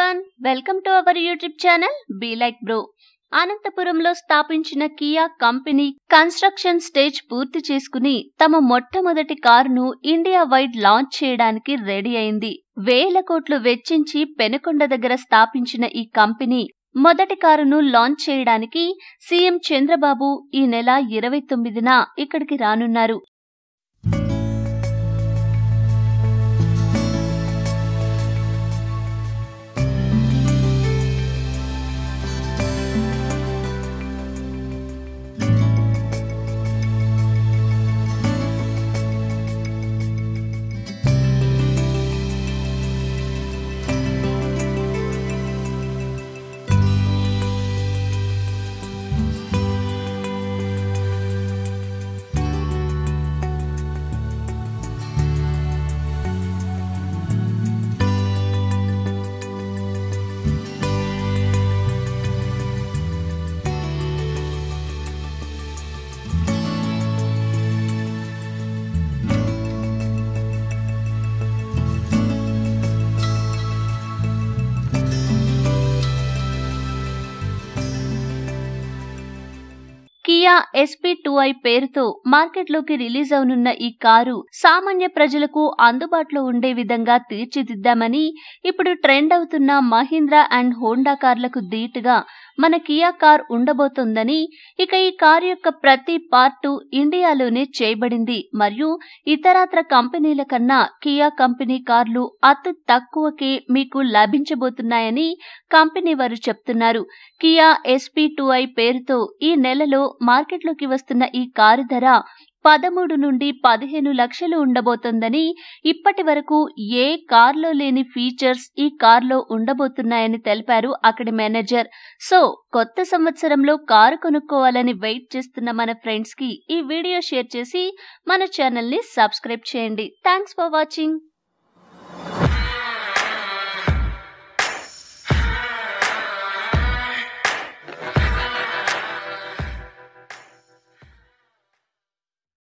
Everyone, welcome to our YouTube channel be like bro. అనంతపురంలో స్థాపించిన Kia company construction stage పూర్తి చేసుకుని తమ మొట్టమొదటి కారును ఇండియా వైడ్ లాంచ్ చేయడానికి రెడీ అయింది. వేల కోట్లు వెచ్చించి పెనుకొండ దగ్గర స్థాపించిన ఈ కంపెనీ మొదటి కారును లాంచ్ చేయడానికి సీఎం చంద్రబాబు ఈ నెల 29న ఇక్కడికి రానున్నారు. కియా SP2i పేరుతో మార్కెట్లోకి రిలీజ్ అవనున్న ఈ కారు సామాన్య ప్రజలకు అందుబాటులో ఉండే విధంగా తీర్చిదిద్దామని ఇప్పుడు ట్రెండ్ అవుతున్న మహీంద్రా అండ్ హోండా కార్లకు ధీటుగా మన కియా కార్ ఉండబోతోందని, ఇక ఈ కారు యొక్క ప్రతి పార్టు ఇండియాలోనే చేయబడింది మరియు ఇతరత్ర కంపెనీల కన్నా కియా కంపెనీ కార్లు అతి తక్కువకే మీకు లభించబోతున్నాయని కంపెనీ వారు చెప్తున్నారు. కియా SP2i పేరుతో ఈ నెలలో మార్కెట్లోకి వస్తున్న ఈ కారు ధర 13 నుండి 15 లక్షలు ఉండబోతోందని, ఇప్పటి వరకు ఏ కార్లో లేని ఫీచర్స్ ఈ కార్లో ఉండబోతున్నాయని తెలిపారు అక్కడి మేనేజర్. సో కొత్త సంవత్సరంలో కారు కొనుక్కోవాలని వెయిట్ చేస్తున్న మన ఫ్రెండ్స్ కి ఈ వీడియో షేర్ చేసి మన ఛానల్ ని సబ్స్క్రైబ్ చేయండి. Thanks for watching.